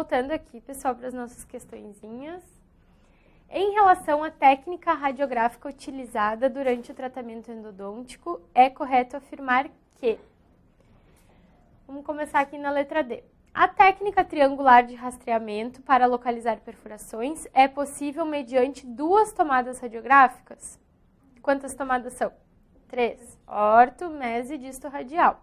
voltando aqui, pessoal, para as nossas questõezinhas. Em relação à técnica radiográfica utilizada durante o tratamento endodôntico, é correto afirmar que... Vamos começar aqui na letra D. A técnica triangular de rastreamento para localizar perfurações é possível mediante 2 tomadas radiográficas? Quantas tomadas são? 3. Orto, meso e disto radial.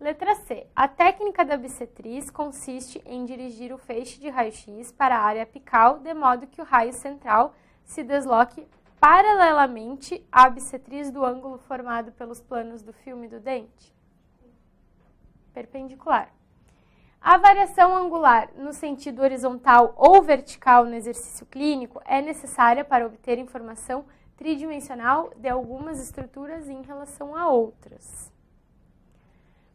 Letra C. A técnica da bissetriz consiste em dirigir o feixe de raio-x para a área apical, de modo que o raio central se desloque paralelamente à bissetriz do ângulo formado pelos planos do filme do dente. Perpendicular. A variação angular no sentido horizontal ou vertical no exercício clínico é necessária para obter informação tridimensional de algumas estruturas em relação a outras.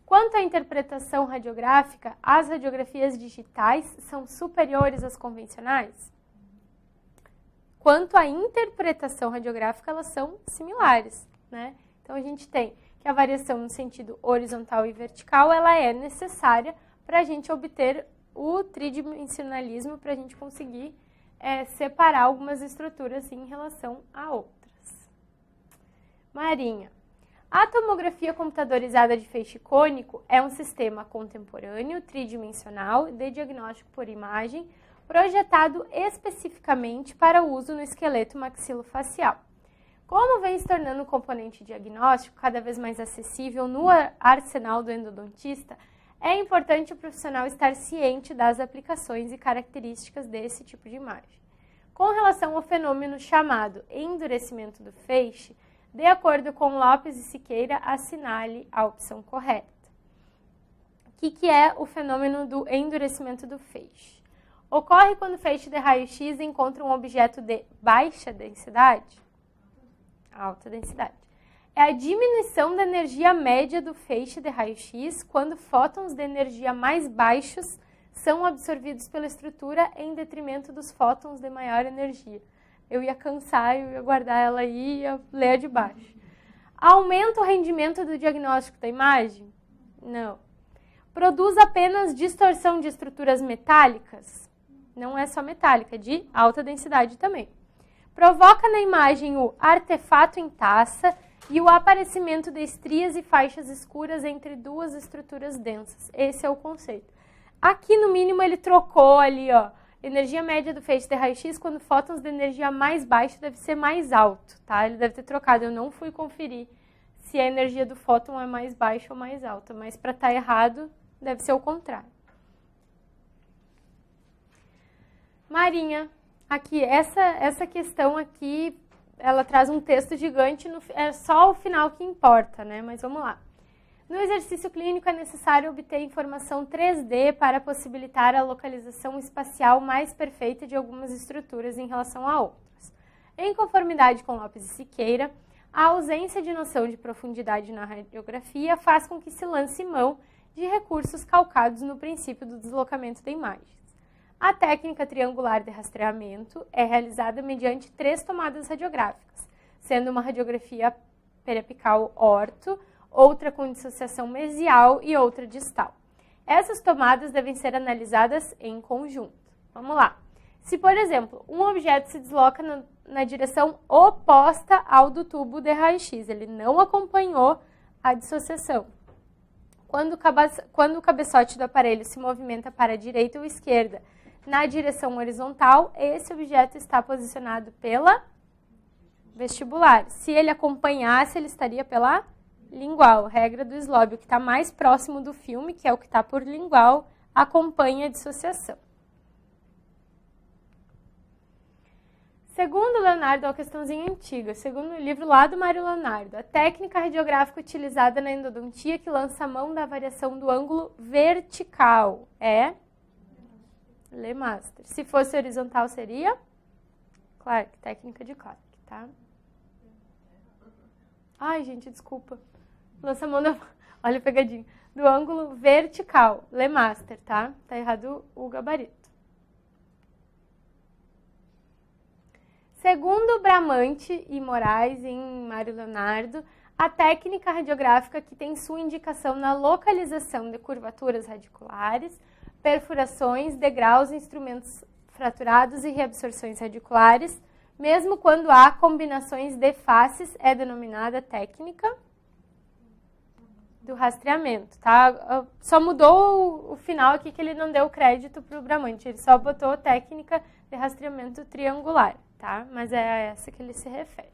Quanto à interpretação radiográfica, as radiografias digitais são superiores às convencionais? Quanto à interpretação radiográfica, elas são similares, né? Então, a gente tem que a variação no sentido horizontal e vertical, ela é necessária para a gente obter o tridimensionalismo, para a gente conseguir separar algumas estruturas em relação a outras. Marinha. A tomografia computadorizada de feixe cônico é um sistema contemporâneo, tridimensional, de diagnóstico por imagem, projetado especificamente para uso no esqueleto maxilofacial. Como vem se tornando um componente diagnóstico cada vez mais acessível no arsenal do endodontista, é importante o profissional estar ciente das aplicações e características desse tipo de imagem. Com relação ao fenômeno chamado endurecimento do feixe, de acordo com Lopes e Siqueira, assinale a opção correta. O que é o fenômeno do endurecimento do feixe? Ocorre quando o feixe de raio-x encontra um objeto de baixa densidade? Alta densidade. É a diminuição da energia média do feixe de raio-x quando fótons de energia mais baixos são absorvidos pela estrutura em detrimento dos fótons de maior energia. Eu ia cansar, eu ia guardar ela aí e ia ler a de baixo. Aumenta o rendimento do diagnóstico da imagem? Não. Produz apenas distorção de estruturas metálicas? Não é só metálica, é de alta densidade também. Provoca na imagem o artefato em taça e o aparecimento de estrias e faixas escuras entre 2 estruturas densas. Esse é o conceito. Aqui, no mínimo, ele trocou ali, ó, energia média do feixe de raio-x, quando fótons de energia mais baixa deve ser mais alto, tá? Ele deve ter trocado. Eu não fui conferir se a energia do fóton é mais baixa ou mais alta, mas para estar errado, deve ser o contrário. Marinha, aqui, essa questão aqui, ela traz um texto gigante, é só o final que importa, né? Mas vamos lá. No exercício clínico é necessário obter informação 3D para possibilitar a localização espacial mais perfeita de algumas estruturas em relação a outras. Em conformidade com Lopes e Siqueira, a ausência de noção de profundidade na radiografia faz com que se lance mão de recursos calcados no princípio do deslocamento de imagens. A técnica triangular de rastreamento é realizada mediante 3 tomadas radiográficas, sendo uma radiografia periapical orto, outra com dissociação mesial e outra distal. Essas tomadas devem ser analisadas em conjunto. Vamos lá. Se, por exemplo, um objeto se desloca na direção oposta ao do tubo de raio-x, ele não acompanhou a dissociação. Quando o cabeçote do aparelho se movimenta para a direita ou esquerda na direção horizontal, esse objeto está posicionado pela vestibular. Se ele acompanhasse, ele estaria pela lingual. Regra do Slob, o que está mais próximo do filme, que é o que está por lingual, acompanha a dissociação. Segundo Leonardo, é uma questãozinha antiga, segundo o livro lá do Mário Leonardo, a técnica radiográfica utilizada na endodontia que lança a mão da variação do ângulo vertical é Lemaster. Se fosse horizontal, seria Clark, técnica de Clark, tá? Ai, gente, desculpa. Lança a mão da... Olha a pegadinha. Do ângulo vertical, Lemaster, tá? Tá errado o gabarito. Segundo Bramante e Moraes, em Mário Leonardo, a técnica radiográfica que tem sua indicação na localização de curvaturas radiculares, perfurações, degraus, instrumentos fraturados e reabsorções radiculares. Mesmo quando há combinações de faces, é denominada técnica do rastreamento, tá? Só mudou o final aqui que ele não deu crédito para o Bramante, ele só botou técnica de rastreamento triangular, tá? Mas é a essa que ele se refere.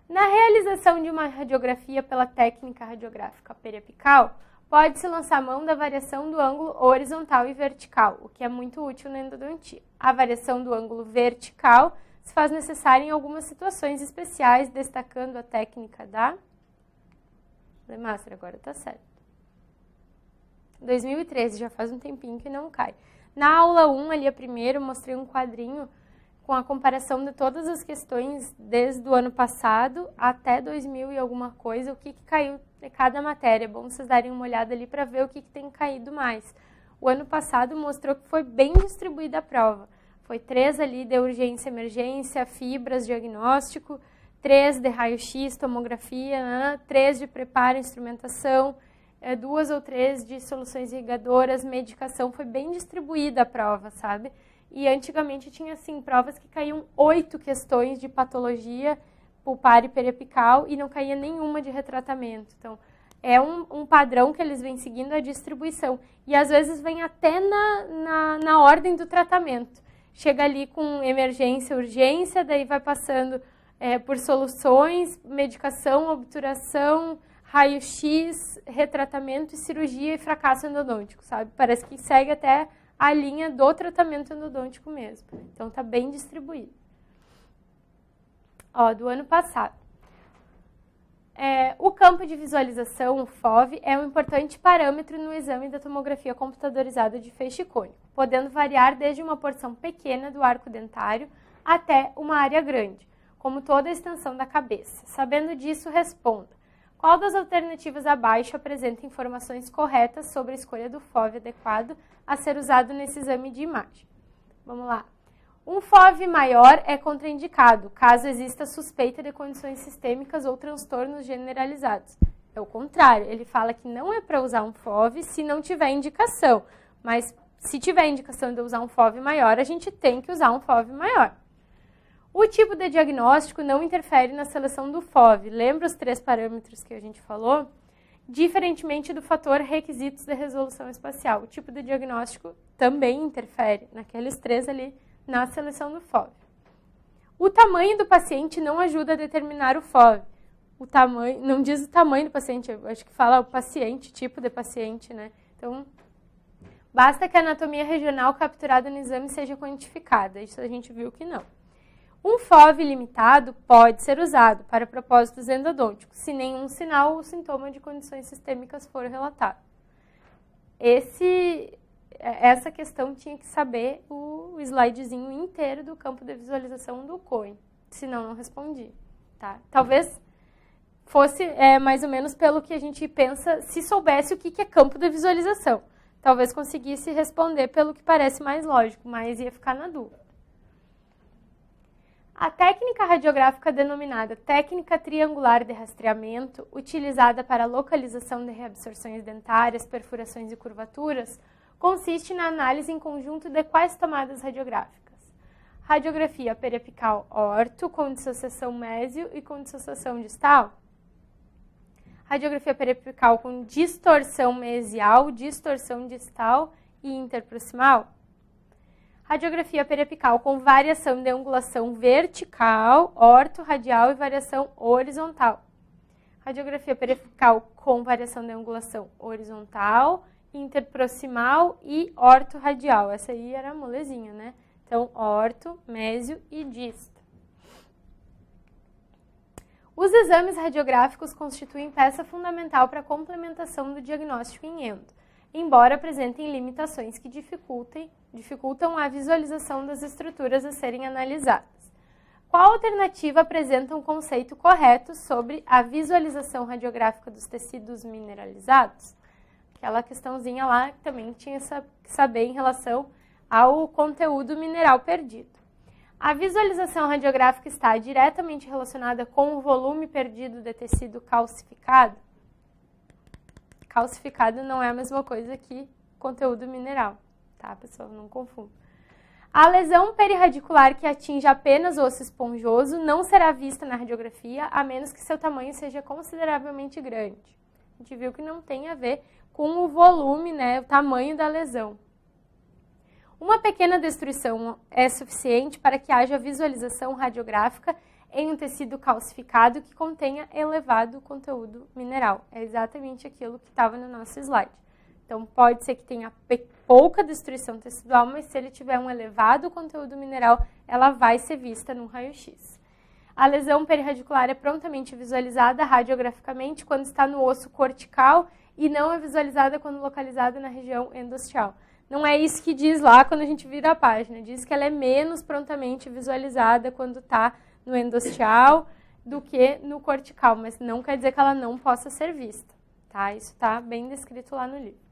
Na realização de uma radiografia pela técnica radiográfica periapical, pode-se lançar mão da variação do ângulo horizontal e vertical, o que é muito útil na endodontia. A variação do ângulo vertical se faz necessária em algumas situações especiais, destacando a técnica da... Master, agora tá certo. 2013, já faz um tempinho que não cai. Na aula 1, ali a primeira, eu mostrei um quadrinho com a comparação de todas as questões desde o ano passado até 2000 e alguma coisa, o que caiu de cada matéria. É bom vocês darem uma olhada ali para ver o que tem caído mais. O ano passado mostrou que foi bem distribuída a prova. Foi 3 ali de urgência e emergência, fibras, diagnóstico, 3 de raio-x, tomografia, 3 de preparo, instrumentação, 2 ou 3 de soluções irrigadoras, medicação. Foi bem distribuída a prova, sabe? E antigamente tinha, assim, provas que caíam 8 questões de patologia pulpar e periapical e não caía nenhuma de retratamento. Então, é um padrão que eles vêm seguindo a distribuição. E às vezes vem até na ordem do tratamento. Chega ali com emergência, urgência, daí vai passando por soluções, medicação, obturação, raio-x, retratamento e cirurgia e fracasso endodôntico, sabe? Parece que segue até a linha do tratamento endodôntico mesmo. Então, está bem distribuído. Ó, do ano passado. O campo de visualização, o FOV, é um importante parâmetro no exame da tomografia computadorizada de feixe cônico, podendo variar desde uma porção pequena do arco dentário até uma área grande, como toda a extensão da cabeça. Sabendo disso, responda: qual das alternativas abaixo apresenta informações corretas sobre a escolha do FOV adequado a ser usado nesse exame de imagem? Vamos lá. Um FOV maior é contraindicado, caso exista suspeita de condições sistêmicas ou transtornos generalizados. É o contrário, ele fala que não é para usar um FOV se não tiver indicação, mas se tiver indicação de usar um FOV maior, a gente tem que usar um FOV maior. O tipo de diagnóstico não interfere na seleção do FOV. Lembra os 3 parâmetros que a gente falou? Diferentemente do fator requisitos de resolução espacial, o tipo de diagnóstico também interfere naqueles 3 ali na seleção do FOV. O tamanho do paciente não ajuda a determinar o FOV. O tamanho, não diz o tamanho do paciente, eu acho que fala o paciente, tipo de paciente, né? Então, basta que a anatomia regional capturada no exame seja quantificada. Isso a gente viu que não. Um FOV limitado pode ser usado para propósitos endodônticos, se nenhum sinal ou sintoma de condições sistêmicas for relatado. Essa questão tinha que saber o slidezinho inteiro do campo de visualização do COIN, senão não respondi. Tá? Talvez fosse mais ou menos pelo que a gente pensa, se soubesse o que é campo de visualização. Talvez conseguisse responder pelo que parece mais lógico, mas ia ficar na dúvida. A técnica radiográfica denominada técnica triangular de rastreamento, utilizada para a localização de reabsorções dentárias, perfurações e curvaturas, consiste na análise em conjunto de quais tomadas radiográficas? Radiografia periapical orto, com dissociação mésio e com dissociação distal. Radiografia periapical com distorção mesial, distorção distal e interproximal. Radiografia periapical com variação de angulação vertical, orto-radial e variação horizontal. Radiografia periapical com variação de angulação horizontal, interproximal e orto-radial. Essa aí era a molezinha, né? Então, orto, mésio e disto. Os exames radiográficos constituem peça fundamental para a complementação do diagnóstico em endo, embora apresentem limitações que dificultam a visualização das estruturas a serem analisadas. Qual alternativa apresenta um conceito correto sobre a visualização radiográfica dos tecidos mineralizados? Aquela questãozinha lá que também tinha que saber em relação ao conteúdo mineral perdido. A visualização radiográfica está diretamente relacionada com o volume perdido de tecido calcificado? Calcificado não é a mesma coisa que conteúdo mineral, tá, pessoal? Não confunda. A lesão perirradicular que atinge apenas o osso esponjoso não será vista na radiografia, a menos que seu tamanho seja consideravelmente grande. A gente viu que não tem a ver com o volume, né, o tamanho da lesão. Uma pequena destruição é suficiente para que haja visualização radiográfica em um tecido calcificado que contenha elevado conteúdo mineral. É exatamente aquilo que estava no nosso slide. Então, pode ser que tenha pouca destruição tecidual, mas se ele tiver um elevado conteúdo mineral, ela vai ser vista no raio-x. A lesão perirradicular é prontamente visualizada radiograficamente quando está no osso cortical e não é visualizada quando localizada na região endosteal. Não é isso que diz lá quando a gente vira a página. Diz que ela é menos prontamente visualizada quando está no endosteal do que no cortical, mas não quer dizer que ela não possa ser vista, tá? Isso está bem descrito lá no livro.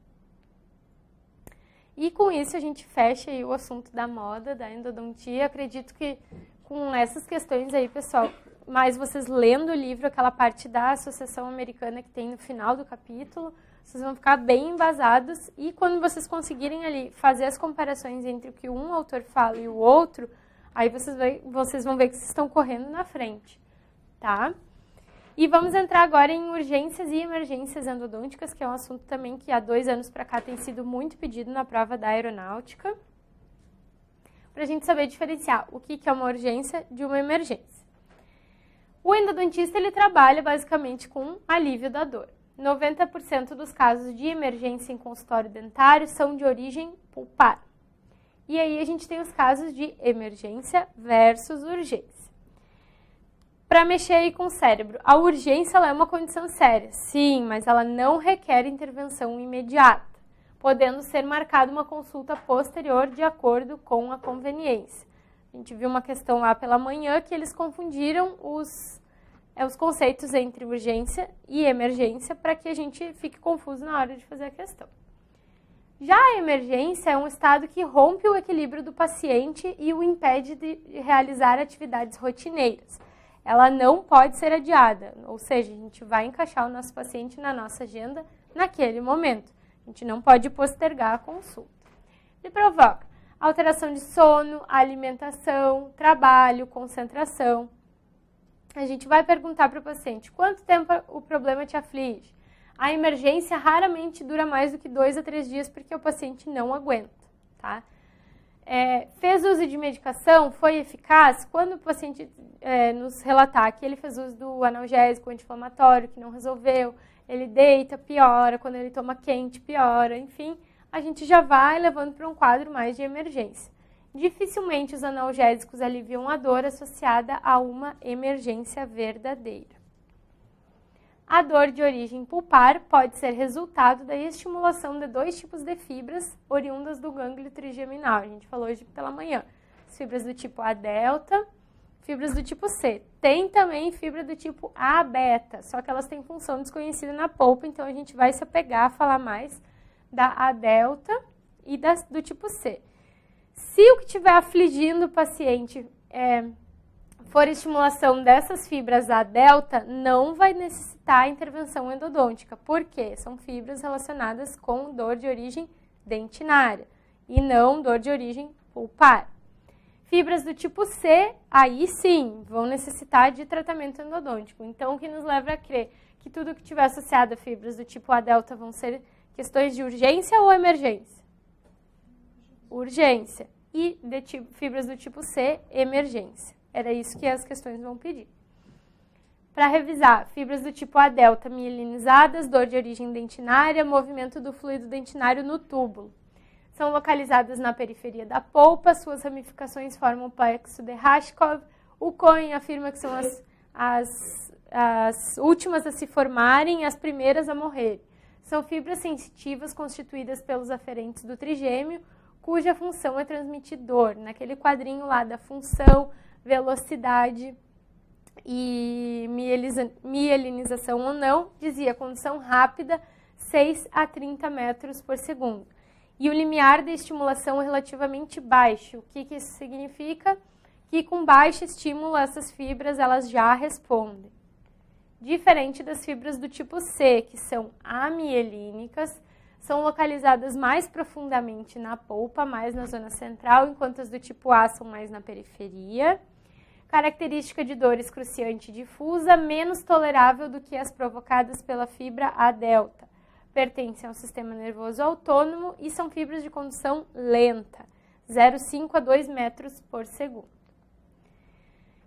E com isso a gente fecha aí o assunto da moda, da endodontia. Acredito que com essas questões aí, pessoal, mais vocês lendo o livro, aquela parte da Associação Americana que tem no final do capítulo, vocês vão ficar bem embasados e quando vocês conseguirem ali fazer as comparações entre o que um autor fala e o outro, aí vocês vão ver que vocês estão correndo na frente, tá? E vamos entrar agora em urgências e emergências endodônticas, que é um assunto também que há 2 anos para cá tem sido muito pedido na prova da aeronáutica, para a gente saber diferenciar o que é uma urgência de uma emergência. O endodontista ele trabalha basicamente com alívio da dor. 90% dos casos de emergência em consultório dentário são de origem pulpar. E aí a gente tem os casos de emergência versus urgência. Para mexer aí com o cérebro, a urgência ela é uma condição séria, sim, mas ela não requer intervenção imediata, podendo ser marcada uma consulta posterior de acordo com a conveniência. A gente viu uma questão lá pela manhã que eles confundiram os conceitos entre urgência e emergência para que a gente fique confuso na hora de fazer a questão. Já a emergência é um estado que rompe o equilíbrio do paciente e o impede de realizar atividades rotineiras. Ela não pode ser adiada, ou seja, a gente vai encaixar o nosso paciente na nossa agenda naquele momento. A gente não pode postergar a consulta. Ele provoca alteração de sono, alimentação, trabalho, concentração. A gente vai perguntar para o paciente quanto tempo o problema te aflige. A emergência raramente dura mais do que 2 a 3 dias porque o paciente não aguenta, tá? Fez uso de medicação, foi eficaz? Quando o paciente nos relatar que ele fez uso do analgésico anti-inflamatório, que não resolveu, ele deita, piora, quando ele toma quente, piora, enfim, a gente já vai levando para um quadro mais de emergência. Dificilmente os analgésicos aliviam a dor associada a uma emergência verdadeira. A dor de origem pulpar pode ser resultado da estimulação de 2 tipos de fibras oriundas do gânglio trigeminal. A gente falou hoje pela manhã. As fibras do tipo A delta, fibras do tipo C. Tem também fibra do tipo A beta, só que elas têm função desconhecida na polpa, então a gente vai se apegar a falar mais da A delta e do tipo C. Se o que estiver afligindo o paciente for estimulação dessas fibras A delta, não vai necessitar intervenção endodôntica. Por quê? São fibras relacionadas com dor de origem dentinária e não dor de origem pulpar. Fibras do tipo C, aí sim, vão necessitar de tratamento endodôntico. Então, o que nos leva a crer que tudo que tiver associado a fibras do tipo A delta vão ser questões de urgência ou emergência? Urgência. E fibras do tipo C, emergência. Era isso que as questões vão pedir. Para revisar, fibras do tipo A delta mielinizadas, dor de origem dentinária, movimento do fluido dentinário no túbulo. São localizadas na periferia da polpa, suas ramificações formam o plexo de Rashkov. O Cohen afirma que são as últimas a se formarem e as primeiras a morrer. São fibras sensitivas constituídas pelos aferentes do trigêmeo, cuja função é transmitir dor. Naquele quadrinho lá da função, velocidade e mielinização ou não, dizia condução rápida, 6 a 30 metros por segundo. E o limiar de estimulação é relativamente baixo. O que isso significa? Que com baixo estímulo essas fibras elas já respondem. Diferente das fibras do tipo C, que são amielínicas, são localizadas mais profundamente na polpa, mais na zona central, enquanto as do tipo A são mais na periferia. Característica de dor excruciante difusa, menos tolerável do que as provocadas pela fibra A delta. Pertencem ao sistema nervoso autônomo e são fibras de condução lenta, 0,5 a 2 metros por segundo.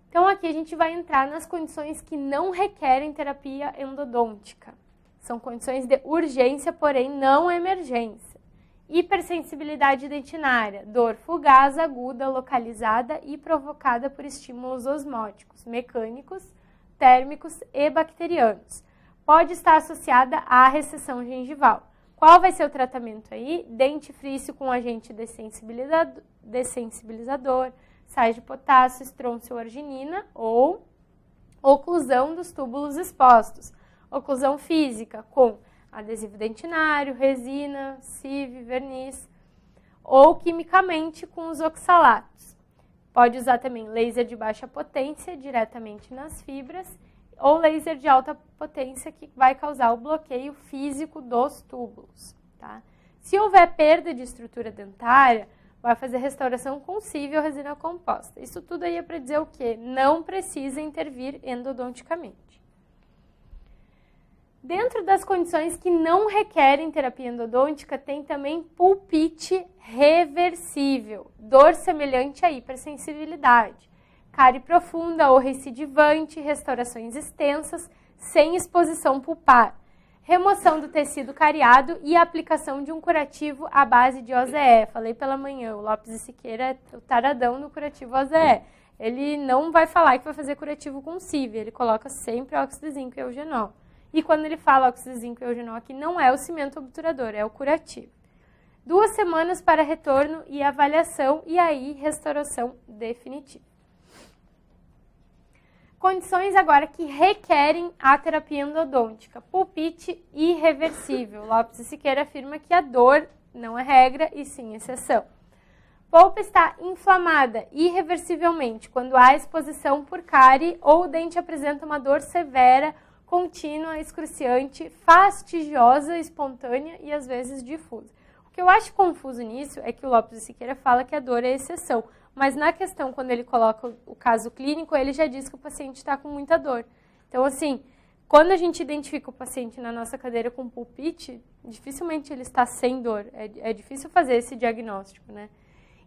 Então aqui a gente vai entrar nas condições que não requerem terapia endodôntica. São condições de urgência, porém não emergência. Hipersensibilidade dentinária, dor fugaz, aguda, localizada e provocada por estímulos osmóticos, mecânicos, térmicos e bacterianos. Pode estar associada à recessão gengival. Qual vai ser o tratamento aí? Dentifrício com agente dessensibilizador, sais de potássio, estrôncio ou arginina ou oclusão dos túbulos expostos. Oclusão física com adesivo dentinário, resina, sieve, verniz ou quimicamente com os oxalatos. Pode usar também laser de baixa potência diretamente nas fibras ou laser de alta potência que vai causar o bloqueio físico dos túbulos. Tá? Se houver perda de estrutura dentária, vai fazer restauração com sieve ou resina composta. Isso tudo aí é para dizer o quê? Não precisa intervir endodonticamente. Dentro das condições que não requerem terapia endodôntica, tem também pulpite reversível, dor semelhante à hipersensibilidade, cárie profunda ou recidivante, restaurações extensas, sem exposição pulpar, remoção do tecido cariado e aplicação de um curativo à base de OZE. Falei pela manhã, o Lopes e Siqueira é o taradão do curativo OZE. Ele não vai falar que vai fazer curativo com sieve, ele coloca sempre óxido de zinco e eugenol. E quando ele fala óxido de zinco e eugenol aqui, não é o cimento obturador, é o curativo. 2 semanas para retorno e avaliação e aí restauração definitiva. Condições agora que requerem a terapia endodôntica. Pulpite irreversível. Lopes e Siqueira afirma que a dor não é regra e sim exceção. Polpa está inflamada irreversivelmente quando há exposição por cárie ou o dente apresenta uma dor severa, contínua, excruciante, fastidiosa, espontânea e às vezes difusa. O que eu acho confuso nisso é que o Lopes e Siqueira fala que a dor é exceção, mas na questão, quando ele coloca o caso clínico, ele já diz que o paciente está com muita dor. Então, assim, quando a gente identifica o paciente na nossa cadeira com pulpite, dificilmente ele está sem dor. É difícil fazer esse diagnóstico, né?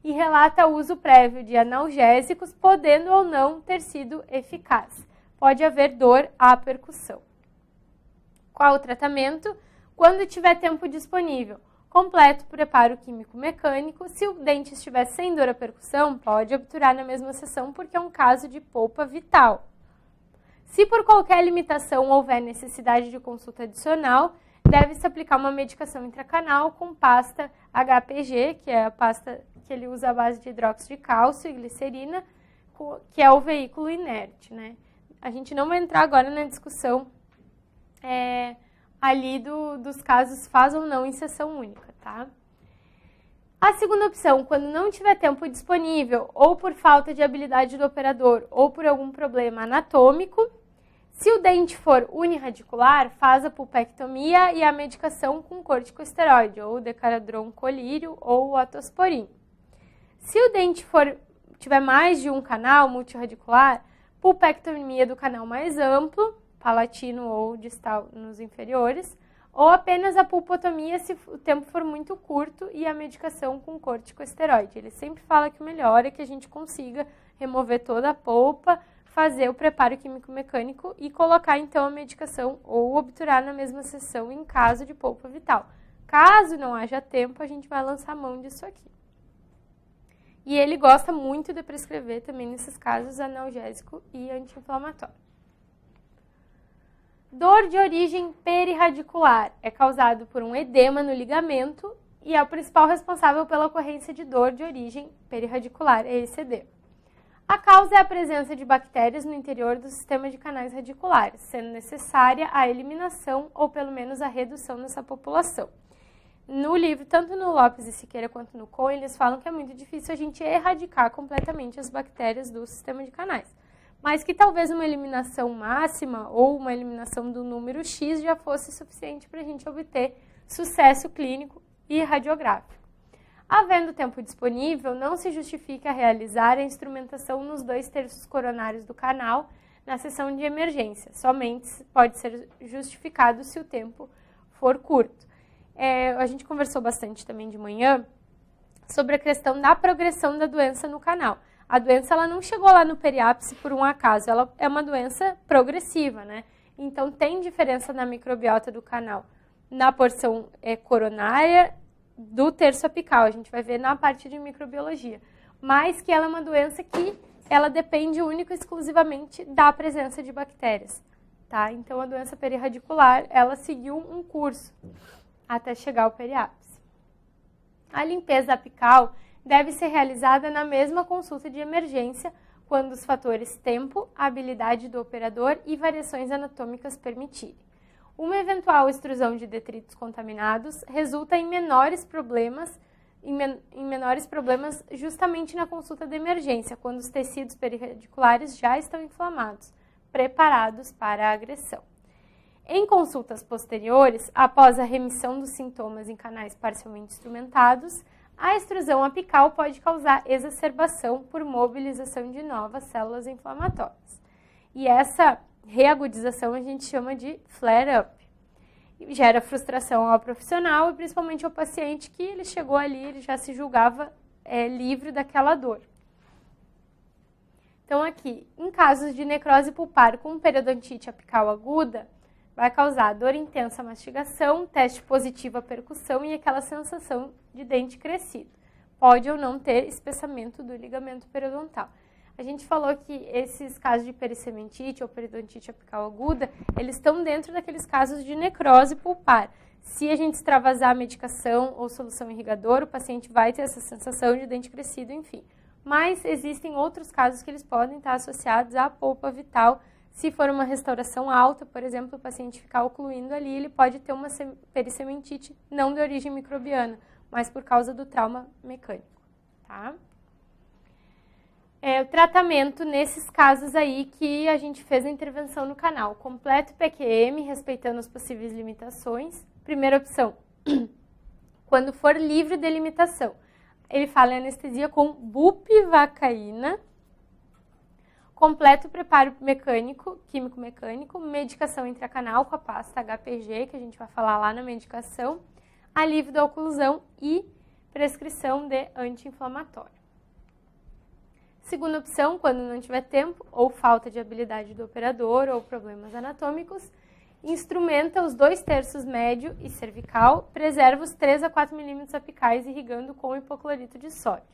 E relata o uso prévio de analgésicos, podendo ou não ter sido eficaz. Pode haver dor à percussão. Qual o tratamento? Quando tiver tempo disponível. Completo preparo químico-mecânico. Se o dente estiver sem dor à percussão, pode obturar na mesma sessão porque é um caso de polpa vital. Se por qualquer limitação houver necessidade de consulta adicional, deve-se aplicar uma medicação intracanal com pasta HPG, que é a pasta que ele usa à base de hidróxido de cálcio e glicerina, que é o veículo inerte, né? A gente não vai entrar agora na discussão ali dos casos faz ou não em sessão única, tá? A segunda opção, quando não tiver tempo disponível, ou por falta de habilidade do operador, ou por algum problema anatômico, se o dente for uniradicular, faz a pulpectomia e a medicação com corticosteroide, ou decaradron colírio, ou atosporin. Se o dente tiver mais de um canal multiradicular, pulpectomia do canal mais amplo, palatino ou distal nos inferiores, ou apenas a pulpotomia se o tempo for muito curto e a medicação com corticosteroide. Ele sempre fala que o melhor é que a gente consiga remover toda a polpa, fazer o preparo químico-mecânico e colocar então a medicação ou obturar na mesma sessão em caso de polpa vital. Caso não haja tempo, a gente vai lançar mão disso aqui. E ele gosta muito de prescrever também nesses casos analgésico e anti-inflamatório. Dor de origem perirradicular é causado por um edema no ligamento e é o principal responsável pela ocorrência de dor de origem perirradicular, é esse edema. A causa é a presença de bactérias no interior do sistema de canais radiculares, sendo necessária a eliminação ou pelo menos a redução dessa população. No livro, tanto no Lopes e Siqueira quanto no Cohen, eles falam que é muito difícil a gente erradicar completamente as bactérias do sistema de canais, mas que talvez uma eliminação máxima ou uma eliminação do número X já fosse suficiente para a gente obter sucesso clínico e radiográfico. Havendo tempo disponível, não se justifica realizar a instrumentação nos 2/3 coronários do canal na sessão de emergência. Somente pode ser justificado se o tempo for curto. A gente conversou bastante também de manhã sobre a questão da progressão da doença no canal. A doença ela não chegou lá no periápice por um acaso, ela é uma doença progressiva, né? Então tem diferença na microbiota do canal, na porção coronária do terço apical, a gente vai ver na parte de microbiologia, mas que ela é uma doença que ela depende única e exclusivamente da presença de bactérias, tá? Então a doença perirradicular, ela seguiu um curso até chegar ao periápice. A limpeza apical deve ser realizada na mesma consulta de emergência, quando os fatores tempo, habilidade do operador e variações anatômicas permitirem. Uma eventual extrusão de detritos contaminados resulta em menores problemas justamente na consulta de emergência, quando os tecidos perirradiculares já estão inflamados, preparados para a agressão. Em consultas posteriores, após a remissão dos sintomas em canais parcialmente instrumentados, a extrusão apical pode causar exacerbação por mobilização de novas células inflamatórias. E essa reagudização a gente chama de flare-up. Gera frustração ao profissional e principalmente ao paciente que ele chegou ali, ele já se julgava livre daquela dor. Então aqui, em casos de necrose pulpar com periodontite apical aguda, vai causar dor intensa à mastigação, teste positivo à percussão e aquela sensação de dente crescido. Pode ou não ter espessamento do ligamento periodontal. A gente falou que esses casos de pericementite ou periodontite apical aguda, eles estão dentro daqueles casos de necrose pulpar. Se a gente extravasar a medicação ou solução irrigadora, o paciente vai ter essa sensação de dente crescido, enfim. Mas existem outros casos que eles podem estar associados à polpa vital. Se for uma restauração alta, por exemplo, o paciente ficar ocluindo ali, ele pode ter uma pericementite não de origem microbiana, mas por causa do trauma mecânico, tá? O tratamento nesses casos aí que a gente fez a intervenção no canal. Completo PQM, respeitando as possíveis limitações. Primeira opção, quando for livre de limitação. Ele fala em anestesia com bupivacaína. Completo preparo mecânico, químico-mecânico, medicação intracanal com a pasta HPG, que a gente vai falar lá na medicação, alívio da oclusão e prescrição de anti-inflamatório. Segunda opção, quando não tiver tempo ou falta de habilidade do operador ou problemas anatômicos, instrumenta os 2/3 médio e cervical, preserva os 3 a 4 milímetros apicais irrigando com hipoclorito de sódio.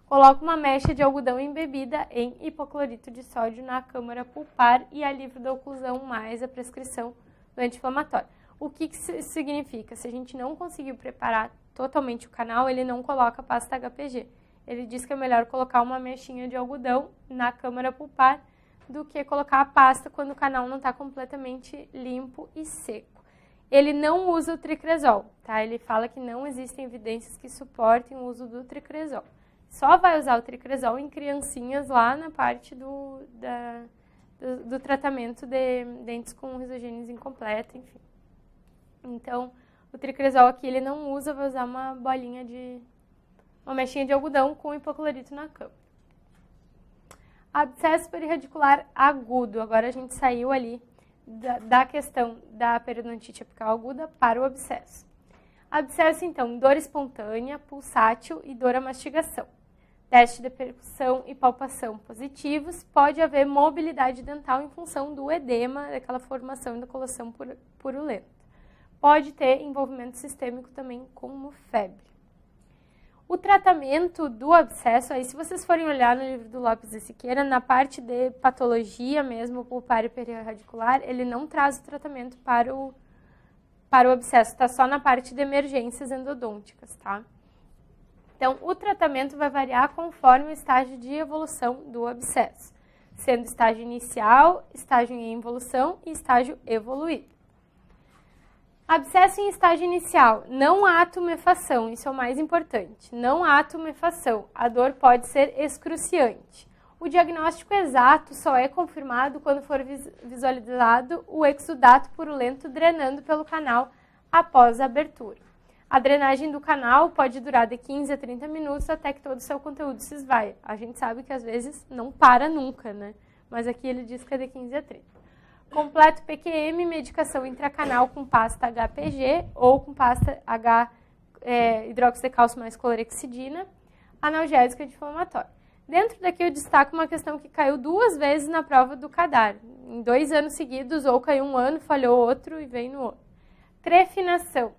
Coloca uma mecha de algodão embebida em hipoclorito de sódio na câmara pulpar e alívio da oclusão mais a prescrição do anti-inflamatório. O que isso significa? Se a gente não conseguiu preparar totalmente o canal, ele não coloca pasta HPG. Ele diz que é melhor colocar uma mechinha de algodão na câmara pulpar do que colocar a pasta quando o canal não está completamente limpo e seco. Ele não usa o tricresol, tá? Ele fala que não existem evidências que suportem o uso do tricresol. Só vai usar o tricresol em criancinhas lá na parte do tratamento de dentes com risogênese incompleta, enfim. Então, o tricresol aqui ele não usa, vai usar uma mechinha de algodão com hipoclorito na câmara. Abscesso perirradicular agudo. Agora a gente saiu ali da questão da periodontite apical aguda para o abscesso. Abscesso, então, dor espontânea, pulsátil e dor à mastigação. Teste de percussão e palpação positivos. Pode haver mobilidade dental em função do edema, daquela formação da coloração purulenta. Pode ter envolvimento sistêmico também, como febre. O tratamento do abscesso, aí se vocês forem olhar no livro do Lopes de Siqueira, na parte de patologia mesmo, pulpar e perirradicular, ele não traz o tratamento para o abscesso, está só na parte de emergências endodônticas, tá? Então, o tratamento vai variar conforme o estágio de evolução do abscesso, sendo estágio inicial, estágio em evolução e estágio evoluído. Abscesso em estágio inicial, não há tumefação, isso é o mais importante. Não há tumefação, a dor pode ser excruciante. O diagnóstico exato só é confirmado quando for visualizado o exudato purulento drenando pelo canal após a abertura. A drenagem do canal pode durar de 15 a 30 minutos até que todo o seu conteúdo se esvaia. A gente sabe que às vezes não para nunca, né? Mas aqui ele diz que é de 15 a 30. Completo PQM, medicação intracanal com pasta HPG ou com pasta hidróxido de cálcio mais clorexidina, analgésico anti-inflamatório. Dentro daqui eu destaco uma questão que caiu 2 vezes na prova do CADAR. Em 2 anos seguidos, ou caiu um ano, falhou outro e vem no outro. Trefinação.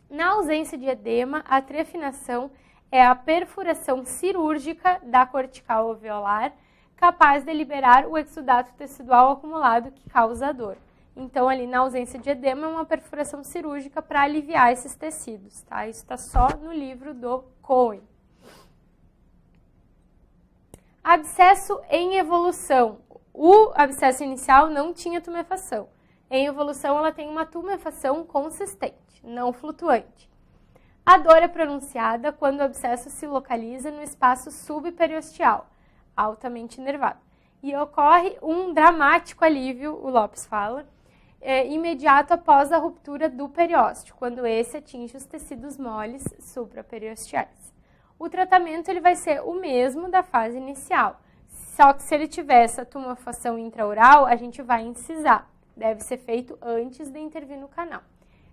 Na ausência de edema, a trefinação é a perfuração cirúrgica da cortical alveolar, capaz de liberar o exudato tecidual acumulado que causa dor. Então, ali na ausência de edema, é uma perfuração cirúrgica para aliviar esses tecidos, tá? Isso está só no livro do Cohen. Abscesso em evolução. O abscesso inicial não tinha tumefação. Em evolução, ela tem uma tumefação consistente, não flutuante. A dor é pronunciada quando o abscesso se localiza no espaço subperiosteal, altamente inervado. E ocorre um dramático alívio, o Lopes fala, imediato após a ruptura do periósteo, quando esse atinge os tecidos moles supraperiosteais. O tratamento ele vai ser o mesmo da fase inicial, só que se ele tiver essa tumefação intraoral, a gente vai incisar. Deve ser feito antes de intervir no canal.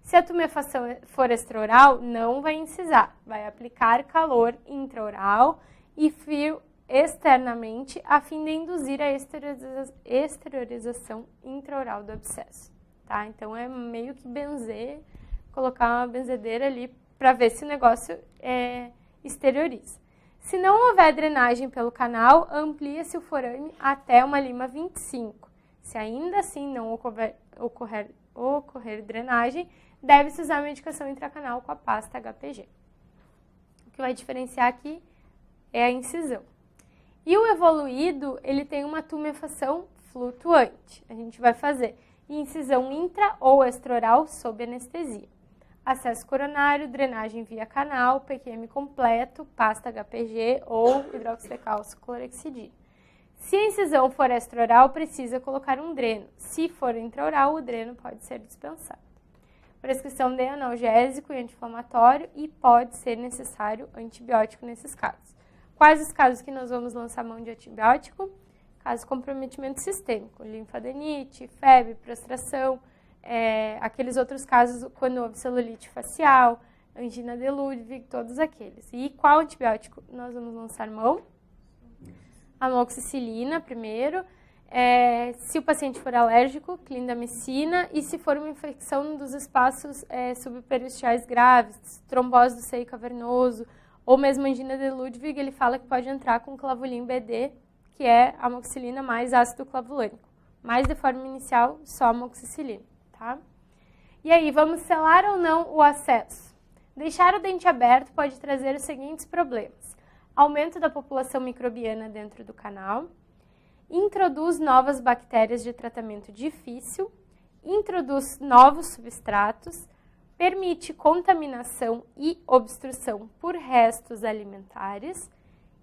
Se a tumefação for extraoral, não vai incisar, vai aplicar calor intraoral e fio externamente a fim de induzir a exteriorização intraoral do abscesso. Tá? Então é meio que benzer, colocar uma benzedeira ali para ver se o negócio exterioriza. Se não houver drenagem pelo canal, amplia-se o forame até uma lima 25. Se ainda assim não ocorrer drenagem, deve-se usar a medicação intracanal com a pasta HPG. O que vai diferenciar aqui é a incisão. E o evoluído, ele tem uma tumefação flutuante. A gente vai fazer incisão intra ou extraoral sob anestesia. Acesso coronário, drenagem via canal, PQM completo, pasta HPG ou hidróxido de cálcio clorexidina. Se a incisão for extraoral, precisa colocar um dreno. Se for intraoral, o dreno pode ser dispensado. Prescrição de analgésico e anti-inflamatório e pode ser necessário antibiótico nesses casos. Quais os casos que nós vamos lançar mão de antibiótico? Caso de comprometimento sistêmico, linfadenite, febre, prostração, aqueles outros casos quando houve celulite facial, angina de Ludwig, todos aqueles. E qual antibiótico nós vamos lançar mão? Amoxicilina primeiro, se o paciente for alérgico, clindamicina, e se for uma infecção dos espaços subperiosteais graves, trombose do seio cavernoso, ou mesmo angina de Ludwig, ele fala que pode entrar com clavulin BD, que é amoxicilina mais ácido clavulânico. Mas de forma inicial, só amoxicilina, tá? E aí, vamos selar ou não o acesso? Deixar o dente aberto pode trazer os seguintes problemas. Aumento da população microbiana dentro do canal, introduz novas bactérias de tratamento difícil, introduz novos substratos, permite contaminação e obstrução por restos alimentares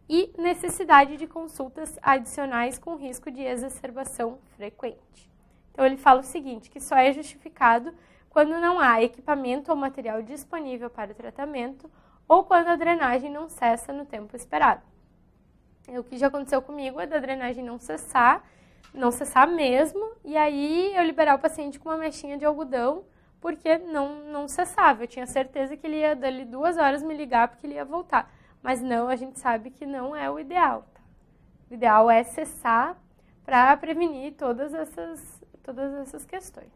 e necessidade de consultas adicionais com risco de exacerbação frequente. Então, ele fala o seguinte, que só é justificado quando não há equipamento ou material disponível para o tratamento ou quando a drenagem não cessa no tempo esperado. O que já aconteceu comigo é da drenagem não cessar mesmo, e aí eu liberar o paciente com uma mechinha de algodão, porque não cessava. Eu tinha certeza que ele ia dali 2 horas me ligar porque ele ia voltar. Mas não, a gente sabe que não é o ideal. Tá? O ideal é cessar para prevenir todas essas questões.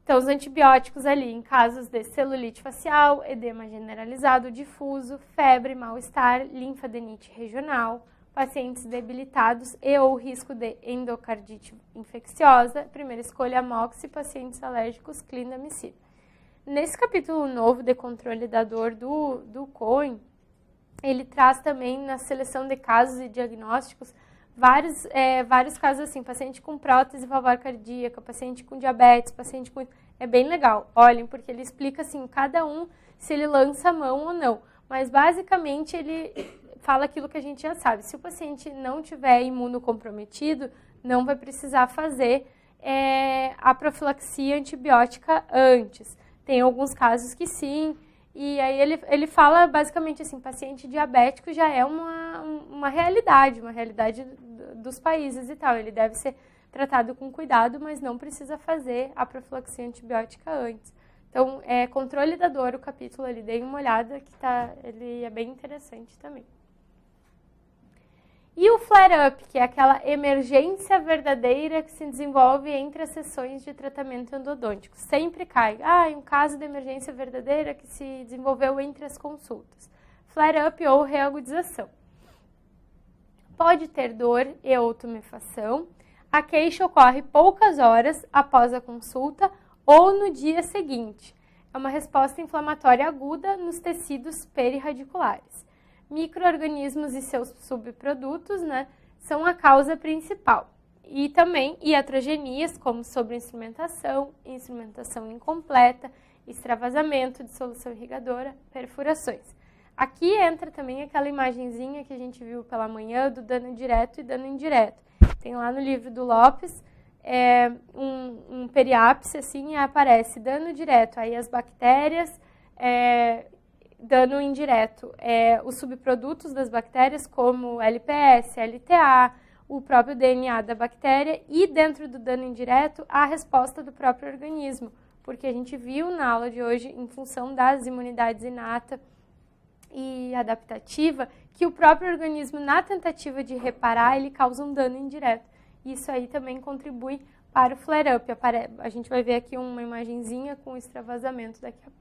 Então, os antibióticos ali em casos de celulite facial, edema generalizado, difuso, febre, mal-estar, linfadenite regional, pacientes debilitados e ou risco de endocardite infecciosa, primeira escolha amox e pacientes alérgicos clindamicina. Nesse capítulo novo de controle da dor do Cohen, ele traz também na seleção de casos e diagnósticos vários casos assim, paciente com prótese valvar cardíaca, paciente com diabetes, paciente com... É bem legal, olhem, porque ele explica assim, cada um se ele lança a mão ou não. Mas basicamente ele fala aquilo que a gente já sabe. Se o paciente não tiver imunocomprometido, não vai precisar fazer a profilaxia antibiótica antes. Tem alguns casos que sim, e aí ele fala basicamente assim, paciente diabético já é uma realidade dos países e tal. Ele deve ser tratado com cuidado, mas não precisa fazer a profilaxia antibiótica antes. Então, controle da dor, o capítulo ali, dei uma olhada, ele é bem interessante também. E o flare-up, que é aquela emergência verdadeira que se desenvolve entre as sessões de tratamento endodôntico. Sempre cai. Um caso de emergência verdadeira que se desenvolveu entre as consultas. Flare-up ou reagudização. Pode ter dor e ou tumefação. A queixa ocorre poucas horas após a consulta ou no dia seguinte. É uma resposta inflamatória aguda nos tecidos perirradiculares. Micro-organismos e seus subprodutos, né, são a causa principal. E também iatrogenias, como sobreinstrumentação, instrumentação incompleta, extravasamento, dissolução irrigadora, perfurações. Aqui entra também aquela imagenzinha que a gente viu pela manhã do dano direto e dano indireto. Tem lá no livro do Lopes um periápse, assim, e aparece dano direto, aí as bactérias, dano indireto, os subprodutos das bactérias, como LPS, LTA, o próprio DNA da bactéria, e dentro do dano indireto, a resposta do próprio organismo, porque a gente viu na aula de hoje, em função das imunidades inata e adaptativa, que o próprio organismo, na tentativa de reparar, ele causa um dano indireto. Isso aí também contribui para o flare-up. A gente vai ver aqui uma imagenzinha com extravasamento daqui a pouco.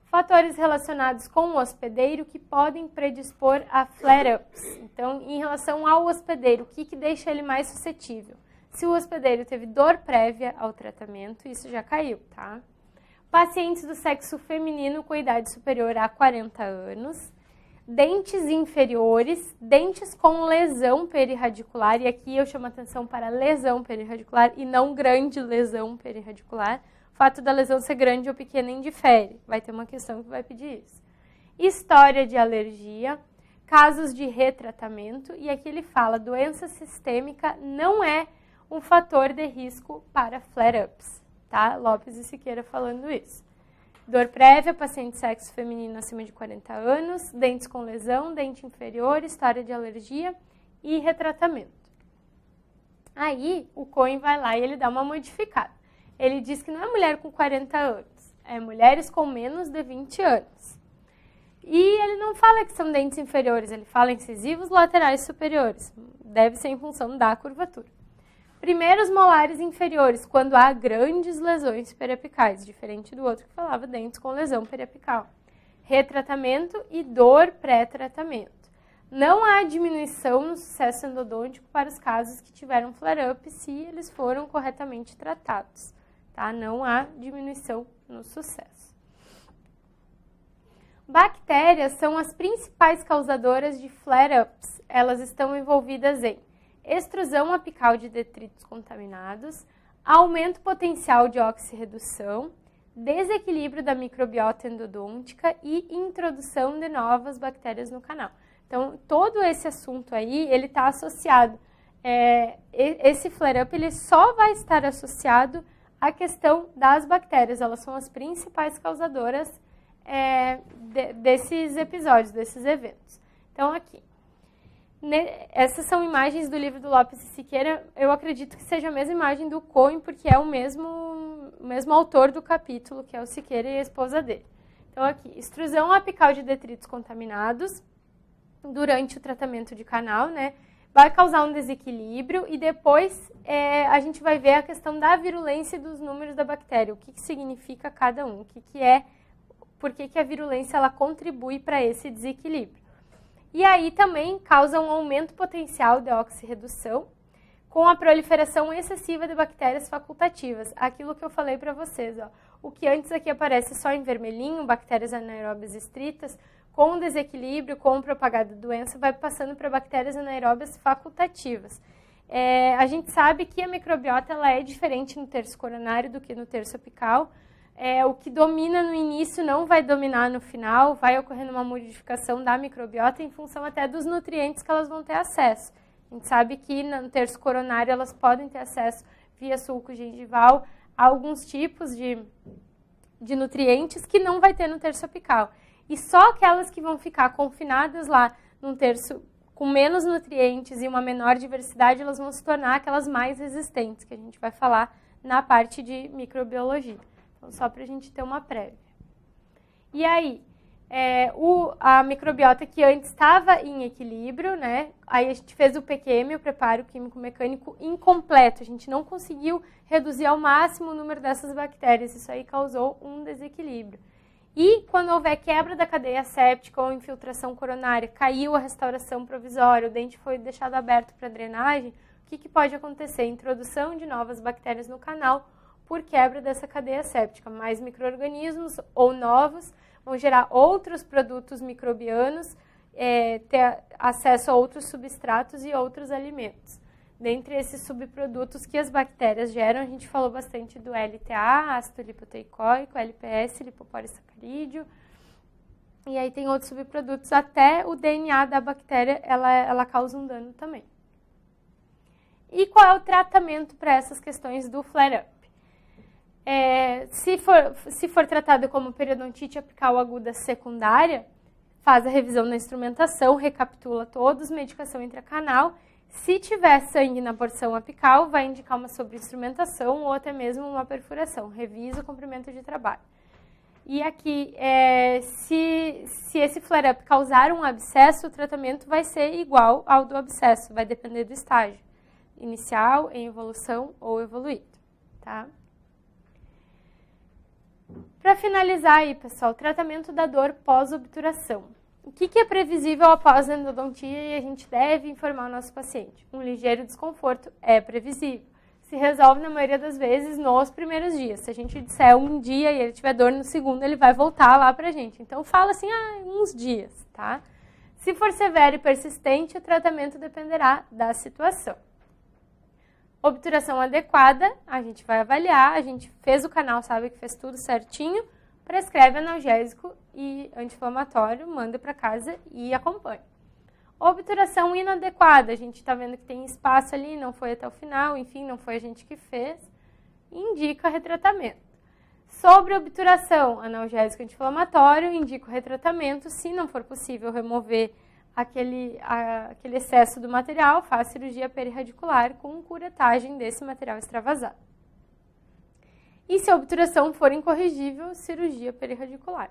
Fatores relacionados com o hospedeiro que podem predispor a flare-ups. Então, em relação ao hospedeiro, o que deixa ele mais suscetível? Se o hospedeiro teve dor prévia ao tratamento, isso já caiu, tá? Pacientes do sexo feminino com idade superior a 40 anos. Dentes inferiores, dentes com lesão perirradicular, e aqui eu chamo a atenção para lesão perirradicular e não grande lesão perirradicular. O fato da lesão ser grande ou pequena indifere, vai ter uma questão que vai pedir isso. História de alergia, casos de retratamento, e aqui ele fala, doença sistêmica não é um fator de risco para flare-ups, tá? Lopes e Siqueira falando isso. Dor prévia, paciente sexo feminino acima de 40 anos, dentes com lesão, dente inferior, história de alergia e retratamento. Aí, o Cohen vai lá e ele dá uma modificada. Ele diz que não é mulher com 40 anos, é mulheres com menos de 20 anos. E ele não fala que são dentes inferiores, ele fala incisivos laterais superiores. Deve ser em função da curvatura. Primeiros molares inferiores, quando há grandes lesões periapicais, diferente do outro que falava dentes com lesão periapical. Retratamento e dor pré-tratamento. Não há diminuição no sucesso endodôntico para os casos que tiveram flare-up se eles foram corretamente tratados. Tá? Não há diminuição no sucesso. Bactérias são as principais causadoras de flare-ups. Elas estão envolvidas em extrusão apical de detritos contaminados, aumento potencial de oxirredução, desequilíbrio da microbiota endodôntica e introdução de novas bactérias no canal. Então, todo esse assunto aí, ele está associado. Esse flare-up, ele só vai estar associado à questão das bactérias. Elas são as principais causadoras desses episódios, desses eventos. Então, aqui. Essas são imagens do livro do Lopes e Siqueira. Eu acredito que seja a mesma imagem do Cohen, porque é o mesmo autor do capítulo, que é o Siqueira e a esposa dele. Então, aqui, extrusão apical de detritos contaminados durante o tratamento de canal, né? Vai causar um desequilíbrio e depois a gente vai ver a questão da virulência dos números da bactéria, o que significa cada um, por que a virulência ela contribui para esse desequilíbrio. E aí também causa um aumento potencial de oxirredução com a proliferação excessiva de bactérias facultativas. Aquilo que eu falei para vocês, ó. O que antes aqui aparece só em vermelhinho, bactérias anaeróbias estritas, com desequilíbrio, com propagada da doença, vai passando para bactérias anaeróbias facultativas. A gente sabe que a microbiota ela é diferente no terço coronário do que no terço apical. O que domina no início não vai dominar no final, vai ocorrendo uma modificação da microbiota em função até dos nutrientes que elas vão ter acesso. A gente sabe que no terço coronário elas podem ter acesso via sulco gengival, alguns tipos de nutrientes que não vai ter no terço apical. E só aquelas que vão ficar confinadas lá num terço com menos nutrientes e uma menor diversidade, elas vão se tornar aquelas mais resistentes, que a gente vai falar na parte de microbiologia. Então, só para a gente ter uma prévia. E aí, a microbiota que antes estava em equilíbrio, né? Aí a gente fez o PQM, o preparo químico-mecânico, incompleto. A gente não conseguiu reduzir ao máximo o número dessas bactérias. Isso aí causou um desequilíbrio. E quando houver quebra da cadeia séptica ou infiltração coronária, caiu a restauração provisória, o dente foi deixado aberto para drenagem, o que pode acontecer? Introdução de novas bactérias no canal por quebra dessa cadeia séptica. Mais micro-organismos ou novos vão gerar outros produtos microbianos, ter acesso a outros substratos e outros alimentos. Dentre esses subprodutos que as bactérias geram, a gente falou bastante do LTA, ácido lipoteicoico, LPS, lipopolissacarídeo. E aí tem outros subprodutos, até o DNA da bactéria, ela causa um dano também. E qual é o tratamento para essas questões do flare-up? Se for tratado como periodontite apical aguda secundária, faz a revisão da instrumentação, recapitula todos, medicação intracanal. Se tiver sangue na porção apical, vai indicar uma sobreinstrumentação ou até mesmo uma perfuração. Revisa o comprimento de trabalho. E aqui, se esse flare-up causar um abscesso, o tratamento vai ser igual ao do abscesso, vai depender do estágio. Inicial, em evolução ou evoluído, tá? Para finalizar aí, pessoal, tratamento da dor pós-obturação. O que é previsível após a endodontia e a gente deve informar o nosso paciente? Um ligeiro desconforto é previsível. Se resolve na maioria das vezes nos primeiros dias. Se a gente disser um dia e ele tiver dor no segundo, ele vai voltar lá pra gente. Então fala assim, uns dias, tá? Se for severo e persistente, o tratamento dependerá da situação. Obturação adequada, a gente vai avaliar, a gente fez o canal, sabe que fez tudo certinho, prescreve analgésico e anti-inflamatório, manda para casa e acompanha. Obturação inadequada, a gente está vendo que tem espaço ali, não foi até o final, enfim, não foi a gente que fez, indica retratamento. Sobre obturação, analgésico anti-inflamatório, indica o retratamento, se não for possível remover aquele excesso do material, faz cirurgia perirradicular com curetagem desse material extravasado. E se a obturação for incorrigível, cirurgia perirradicular.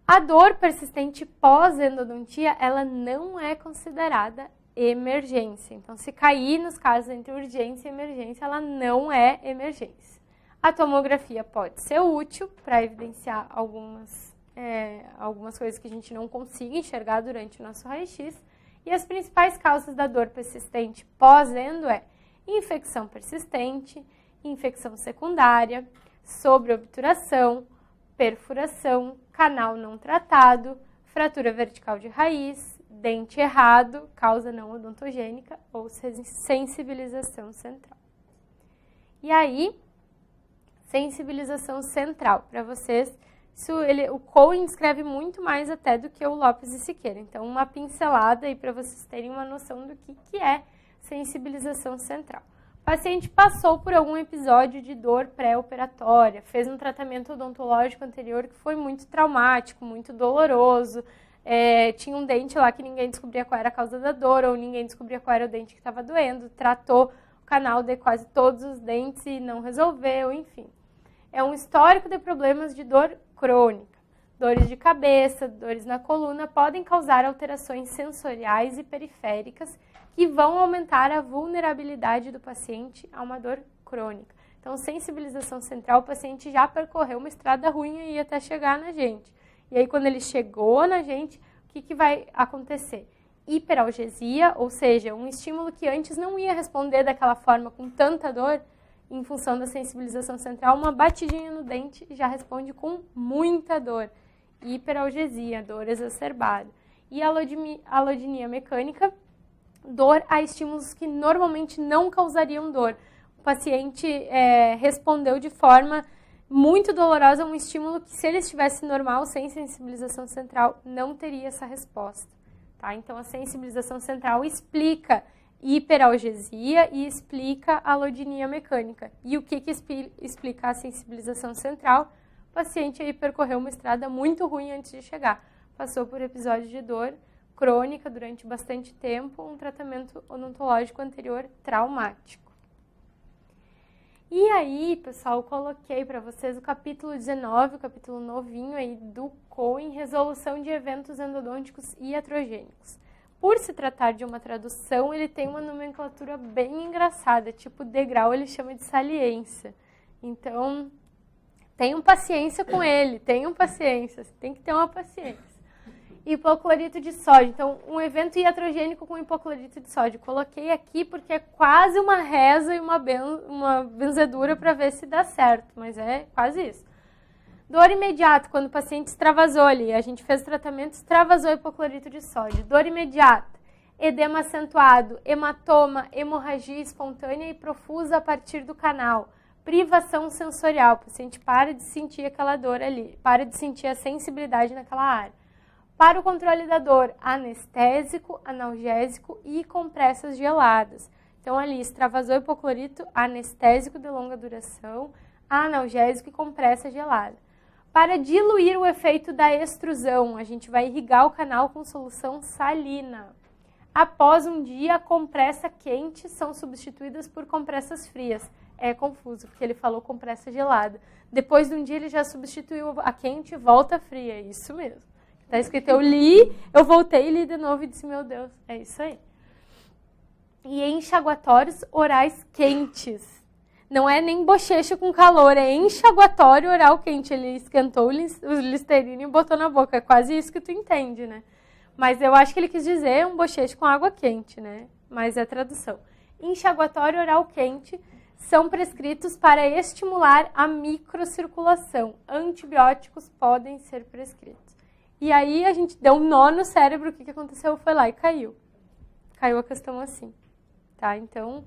A dor persistente pós-endodontia, ela não é considerada emergência. Então, se cair nos casos entre urgência e emergência, ela não é emergência. A tomografia pode ser útil para evidenciar algumas coisas que a gente não consiga enxergar durante o nosso raio-x. E as principais causas da dor persistente pós-endo é infecção persistente, infecção secundária, sobreobturação, perfuração, canal não tratado, fratura vertical de raiz, dente errado, causa não odontogênica ou sensibilização central. E aí, sensibilização central, para vocês, o Cohen escreve muito mais até do que o Lopes e Siqueira. Então, uma pincelada aí para vocês terem uma noção do que é sensibilização central. O paciente passou por algum episódio de dor pré-operatória, fez um tratamento odontológico anterior que foi muito traumático, muito doloroso, tinha um dente lá que ninguém descobria qual era a causa da dor, ou ninguém descobria qual era o dente que estava doendo, tratou o canal de quase todos os dentes e não resolveu, enfim. É um histórico de problemas de dor crônica. Dores de cabeça, dores na coluna podem causar alterações sensoriais e periféricas que vão aumentar a vulnerabilidade do paciente a uma dor crônica. Então, sensibilização central, o paciente já percorreu uma estrada ruim e ia até chegar na gente. E aí, quando ele chegou na gente, o que vai acontecer? Hiperalgesia, ou seja, um estímulo que antes não ia responder daquela forma com tanta dor, em função da sensibilização central, uma batidinha no dente já responde com muita dor. Hiperalgesia, dor exacerbada. E alodinia mecânica, dor a estímulos que normalmente não causariam dor. O paciente respondeu de forma muito dolorosa a um estímulo que, se ele estivesse normal, sem sensibilização central, não teria essa resposta. Tá? Então, a sensibilização central explica hiperalgesia e explica a alodinia mecânica. E o que explica a sensibilização central? O paciente aí percorreu uma estrada muito ruim antes de chegar. Passou por episódio de dor crônica durante bastante tempo, um tratamento odontológico anterior traumático. E aí, pessoal, coloquei para vocês o capítulo 19, o capítulo novinho aí do COEN, resolução de eventos endodônticos e iatrogênicos. Por se tratar de uma tradução, ele tem uma nomenclatura bem engraçada, tipo degrau ele chama de saliência. Então, tenham paciência com ele, tenham paciência, tem que ter uma paciência. Hipoclorito de sódio, então um evento iatrogênico com hipoclorito de sódio. Coloquei aqui porque é quase uma reza e uma benzedura para ver se dá certo, mas é quase isso. Dor imediata, quando o paciente extravasou ali, a gente fez o tratamento, extravasou hipoclorito de sódio. Dor imediata, edema acentuado, hematoma, hemorragia espontânea e profusa a partir do canal. Privação sensorial, o paciente para de sentir aquela dor ali, para de sentir a sensibilidade naquela área. Para o controle da dor, anestésico, analgésico e compressas geladas. Então ali, extravasou hipoclorito, anestésico de longa duração, analgésico e compressa gelada. Para diluir o efeito da extrusão, a gente vai irrigar o canal com solução salina. Após um dia, a compressa quente são substituídas por compressas frias. É confuso, porque ele falou compressa gelada. Depois de um dia, ele já substituiu a quente e volta a fria. É isso mesmo. Está escrito, eu li, eu voltei e li de novo e disse, meu Deus, é isso aí. E enxaguatórios orais quentes. Não é nem bochecha com calor, é enxaguatório oral quente. Ele esquentou o Listerine e botou na boca. É quase isso que tu entende, né? Mas eu acho que ele quis dizer um bochecho com água quente, né? Mas é tradução. Enxaguatório oral quente são prescritos para estimular a microcirculação. Antibióticos podem ser prescritos. E aí a gente deu um nó no cérebro, o que aconteceu? Foi lá e caiu. Caiu a questão assim, tá? Então,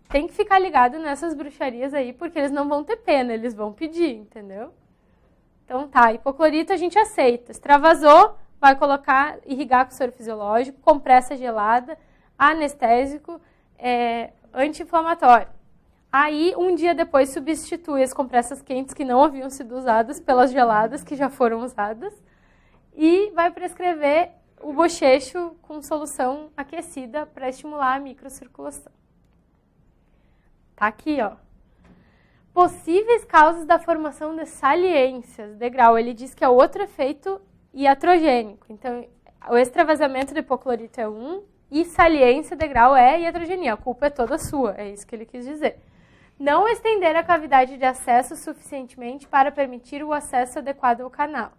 tem que ficar ligado nessas bruxarias aí, porque eles não vão ter pena, eles vão pedir, entendeu? Então tá, hipoclorito a gente aceita. Extravasou, vai colocar, irrigar com soro fisiológico, compressa gelada, anestésico, anti-inflamatório. Aí, um dia depois, substitui as compressas quentes que não haviam sido usadas pelas geladas que já foram usadas. E vai prescrever o bochecho com solução aquecida para estimular a microcirculação. Tá aqui, ó. Possíveis causas da formação de saliências, degrau. Ele diz que é outro efeito iatrogênico. Então, o extravasamento de hipoclorito é um e saliência, degrau, é iatrogenia. A culpa é toda sua, é isso que ele quis dizer. Não estender a cavidade de acesso suficientemente para permitir o acesso adequado ao canal.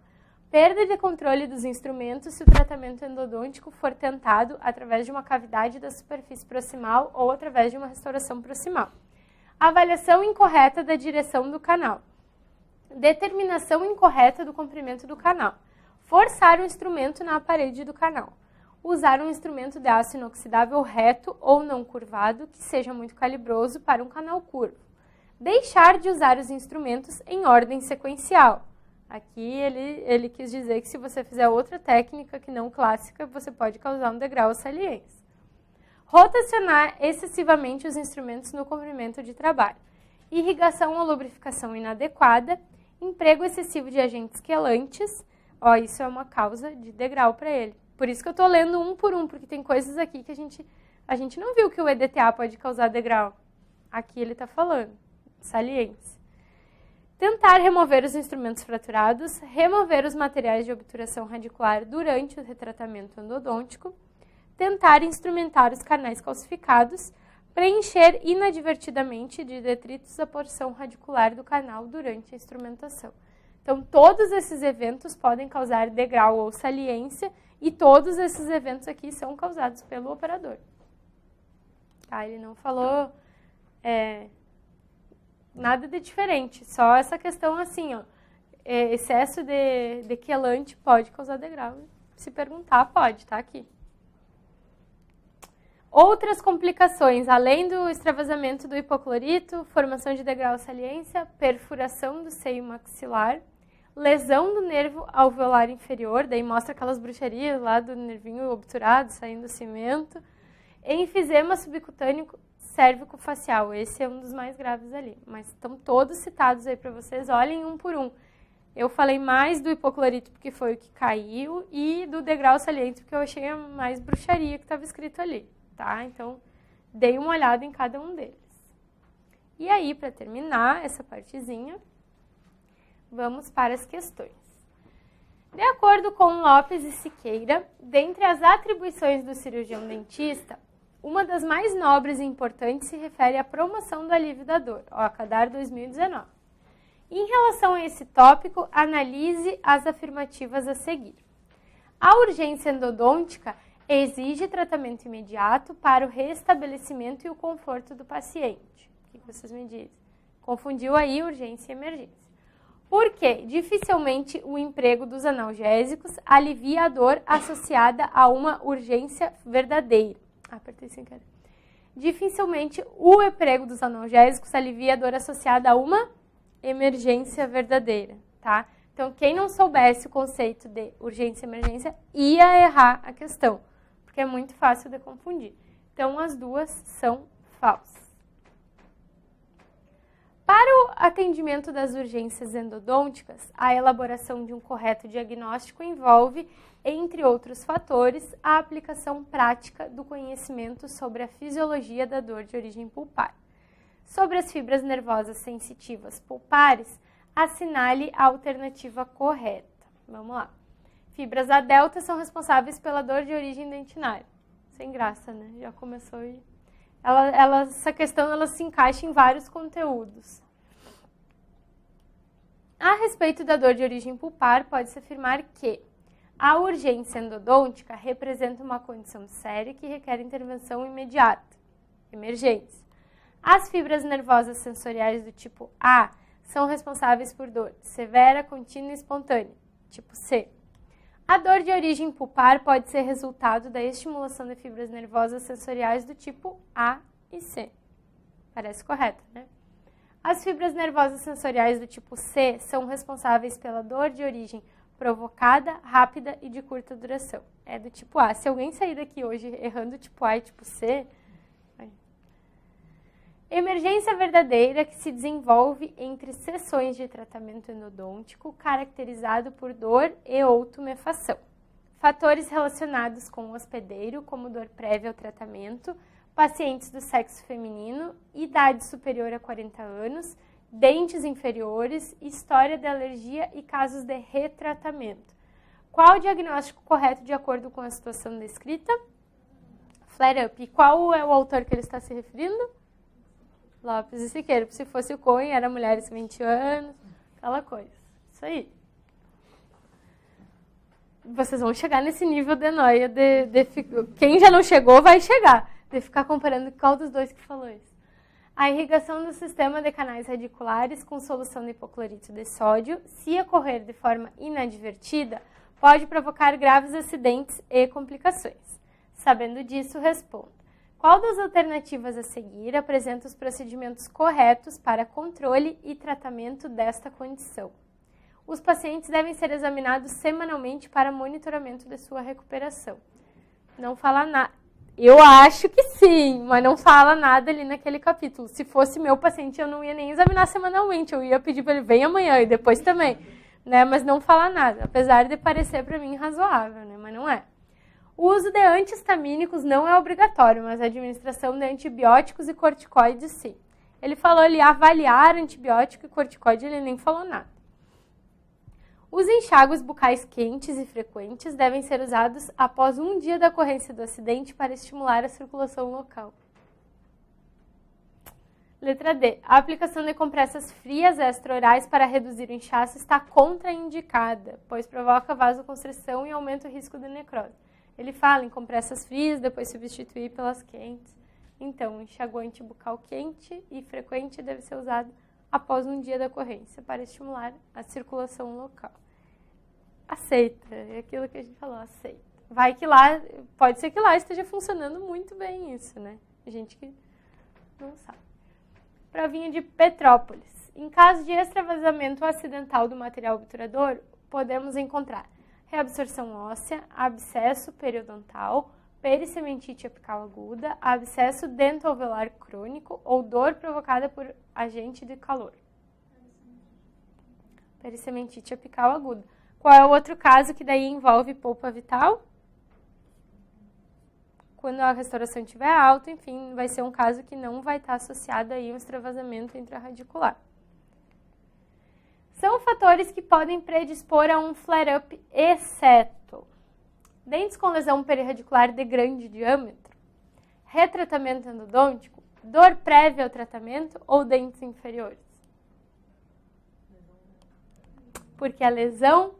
Perda de controle dos instrumentos se o tratamento endodôntico for tentado através de uma cavidade da superfície proximal ou através de uma restauração proximal. Avaliação incorreta da direção do canal. Determinação incorreta do comprimento do canal. Forçar o instrumento na parede do canal. Usar um instrumento de aço inoxidável reto ou não curvado que seja muito calibroso para um canal curvo. Deixar de usar os instrumentos em ordem sequencial. Aqui ele quis dizer que se você fizer outra técnica que não clássica, você pode causar um degrau ou saliência. Rotacionar excessivamente os instrumentos no comprimento de trabalho. Irrigação ou lubrificação inadequada. Emprego excessivo de agentes quelantes. Ó, isso é uma causa de degrau para ele. Por isso que eu estou lendo um por um, porque tem coisas aqui que a gente não viu que o EDTA pode causar degrau. Aqui ele está falando. Saliência. Tentar remover os instrumentos fraturados, remover os materiais de obturação radicular durante o retratamento endodôntico, tentar instrumentar os canais calcificados, preencher inadvertidamente de detritos a porção radicular do canal durante a instrumentação. Então, todos esses eventos podem causar degrau ou saliência e todos esses eventos aqui são causados pelo operador. Tá? Ele não falou nada de diferente, só essa questão assim, ó, excesso de quelante pode causar degrau. Se perguntar, pode, tá aqui. Outras complicações, além do extravasamento do hipoclorito, formação de degrau saliência, perfuração do seio maxilar, lesão do nervo alveolar inferior, daí mostra aquelas bruxarias lá do nervinho obturado, saindo cimento, Enfisema subcutâneo cérvico-facial. Esse é um dos mais graves ali. Mas estão todos citados aí para vocês. Olhem um por um. Eu falei mais do hipoclorito porque foi o que caiu e do degrau saliente porque eu achei a mais bruxaria que estava escrito ali, tá? Então, dei uma olhada em cada um deles. E aí, para terminar essa partezinha, vamos para as questões. De acordo com Lopes e Siqueira, dentre as atribuições do cirurgião dentista, uma das mais nobres e importantes se refere à promoção do alívio da dor, Cadar 2019. Em relação a esse tópico, analise as afirmativas a seguir. A urgência endodôntica exige tratamento imediato para o restabelecimento e o conforto do paciente. O que vocês me dizem? Confundiu aí urgência e emergência. Por quê? Dificilmente o emprego dos analgésicos alivia a dor associada a uma urgência verdadeira. Apertei sem querer. Dificilmente o emprego dos analgésicos alivia a dor associada a uma emergência verdadeira, tá? Então, quem não soubesse o conceito de urgência e emergência ia errar a questão, porque é muito fácil de confundir. Então, as duas são falsas. Para o atendimento das urgências endodônticas, a elaboração de um correto diagnóstico envolve, entre outros fatores, a aplicação prática do conhecimento sobre a fisiologia da dor de origem pulpar. Sobre as fibras nervosas sensitivas pulpares, assinale a alternativa correta. Vamos lá. Fibras A delta são responsáveis pela dor de origem dentinária. Sem graça, né? Já começou aí. Essa questão ela se encaixa em vários conteúdos. A respeito da dor de origem pulpar, pode-se afirmar que a urgência endodôntica representa uma condição séria que requer intervenção imediata, emergência. As fibras nervosas sensoriais do tipo A são responsáveis por dor severa, contínua e espontânea, tipo C. A dor de origem pulpar pode ser resultado da estimulação de fibras nervosas sensoriais do tipo A e C. Parece correto, né? As fibras nervosas sensoriais do tipo C são responsáveis pela dor de origem provocada, rápida e de curta duração. É do tipo A. Se alguém sair daqui hoje errando tipo A e tipo C... Emergência verdadeira que se desenvolve entre sessões de tratamento endodôntico caracterizado por dor e ou tumefação. Fatores relacionados com o hospedeiro, como dor prévia ao tratamento, pacientes do sexo feminino, idade superior a 40 anos, dentes inferiores, história de alergia e casos de retratamento. Qual o diagnóstico correto de acordo com a situação descrita? Flare-up. E qual é o autor que ele está se referindo? Lopes e Siqueira. Se fosse o Cohen, era mulheres de 20 anos, aquela coisa. Isso aí. Vocês vão chegar nesse nível de noia. Quem já não chegou, vai chegar. De ficar comparando qual dos dois que falou isso. A irrigação do sistema de canais radiculares com solução de hipoclorito de sódio, se ocorrer de forma inadvertida, pode provocar graves acidentes e complicações. Sabendo disso, responda. Qual das alternativas a seguir apresenta os procedimentos corretos para controle e tratamento desta condição? Os pacientes devem ser examinados semanalmente para monitoramento de sua recuperação. Não fala nada. Eu acho que sim, mas não fala nada ali naquele capítulo. Se fosse meu paciente, eu não ia nem examinar semanalmente. Eu ia pedir para ele, vem amanhã e depois também. Né? Mas não fala nada, apesar de parecer para mim razoável, né? Mas não é. O uso de antihistamínicos não é obrigatório, mas a administração de antibióticos e corticoides sim. Ele falou ali avaliar antibiótico e corticoide, ele nem falou nada. Os enxágues bucais quentes e frequentes devem ser usados após um dia da ocorrência do acidente para estimular a circulação local. Letra D. A aplicação de compressas frias extra-orais para reduzir o inchaço está contraindicada, pois provoca vasoconstrição e aumenta o risco de necrose. Ele fala em compressas frias, depois substituir pelas quentes. Então, o enxaguante bucal quente e frequente deve ser usado após um dia da ocorrência para estimular a circulação local. Aceita, é aquilo que a gente falou, aceita. Vai que lá, pode ser que lá esteja funcionando muito bem isso, né? Gente que não sabe. Provinha de Petrópolis. Em caso de extravasamento acidental do material obturador, podemos encontrar reabsorção óssea, abscesso periodontal, pericementite apical aguda, abscesso dentoalveolar crônico ou dor provocada por agente de calor. Pericementite apical aguda. Qual é o outro caso que daí envolve polpa vital? Quando a restauração estiver alta, enfim, vai ser um caso que não vai estar associado aí a um extravasamento intrarradicular. São fatores que podem predispor a um flare-up, exceto dentes com lesão perirradicular de grande diâmetro, retratamento endodôntico, dor prévia ao tratamento ou dentes inferiores. Porque a lesão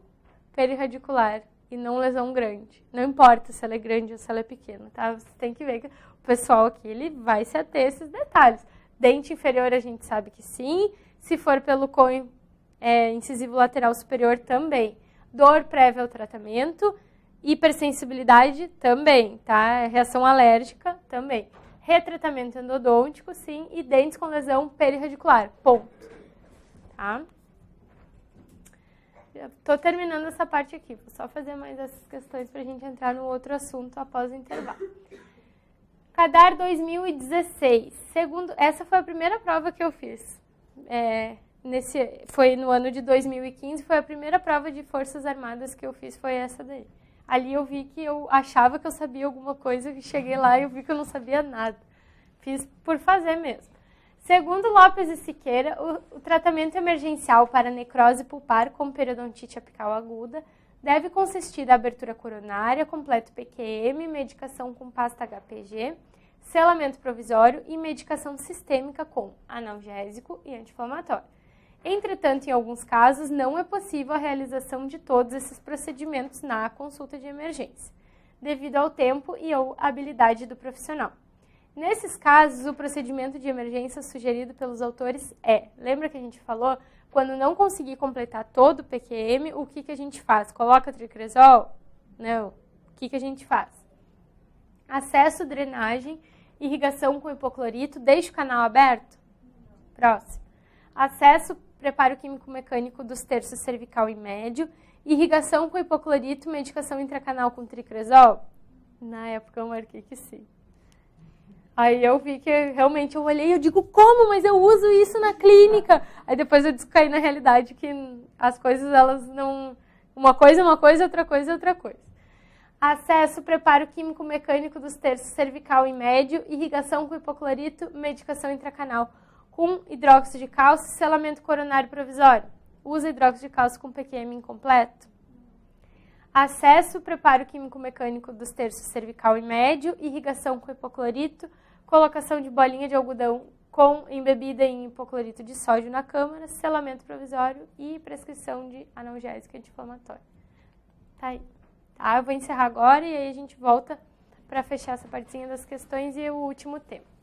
perirradicular e não lesão grande. Não importa se ela é grande ou se ela é pequena, tá? Você tem que ver que o pessoal aqui ele vai se ater a esses detalhes. Dente inferior a gente sabe que sim, se for pelo cone incisivo lateral superior também. Dor prévia ao tratamento, hipersensibilidade também, tá? Reação alérgica também. Retratamento endodôntico, sim, e dentes com lesão perirradicular, ponto. Tá? Estou terminando essa parte aqui, vou só fazer mais essas questões para a gente entrar no outro assunto após o intervalo. CADAR 2016. Essa foi a primeira prova que eu fiz. Foi no ano de 2015, foi a primeira prova de Forças Armadas que eu fiz, foi essa daí. Ali eu vi que eu achava que eu sabia alguma coisa, e cheguei lá e eu vi que eu não sabia nada. Fiz por fazer mesmo. Segundo Lopes e Siqueira, o tratamento emergencial para necrose pulpar com periodontite apical aguda deve consistir da abertura coronária, completo PQM, medicação com pasta HPG, selamento provisório e medicação sistêmica com analgésico e anti-inflamatório. Entretanto, em alguns casos, não é possível a realização de todos esses procedimentos na consulta de emergência, devido ao tempo e ou habilidade do profissional. Nesses casos, o procedimento de emergência sugerido pelos autores lembra que a gente falou, quando não conseguir completar todo o PQM, o que a gente faz? Coloca tricresol? Não. O que a gente faz? Acesso, drenagem, irrigação com hipoclorito, deixa o canal aberto? Próximo. Acesso, preparo químico-mecânico dos terços cervical e médio, irrigação com hipoclorito, medicação intracanal com tricresol? Na época eu marquei que sim. Aí eu vi que realmente eu olhei e eu digo, como? Mas eu uso isso na clínica. Aí depois eu descaí na realidade que as coisas, elas não... Uma coisa é uma coisa, outra coisa é outra coisa. Acesso, preparo químico-mecânico dos terços cervical e médio, irrigação com hipoclorito, medicação intracanal com hidróxido de cálcio, selamento coronário provisório. Usa hidróxido de cálcio com PQM incompleto. Acesso, preparo químico-mecânico dos terços cervical e médio, irrigação com hipoclorito, colocação de bolinha de algodão com embebida em hipoclorito de sódio na câmara, selamento provisório e prescrição de analgésico anti-inflamatório. Tá aí. Tá, eu vou encerrar agora e aí a gente volta para fechar essa partezinha das questões e o último tema.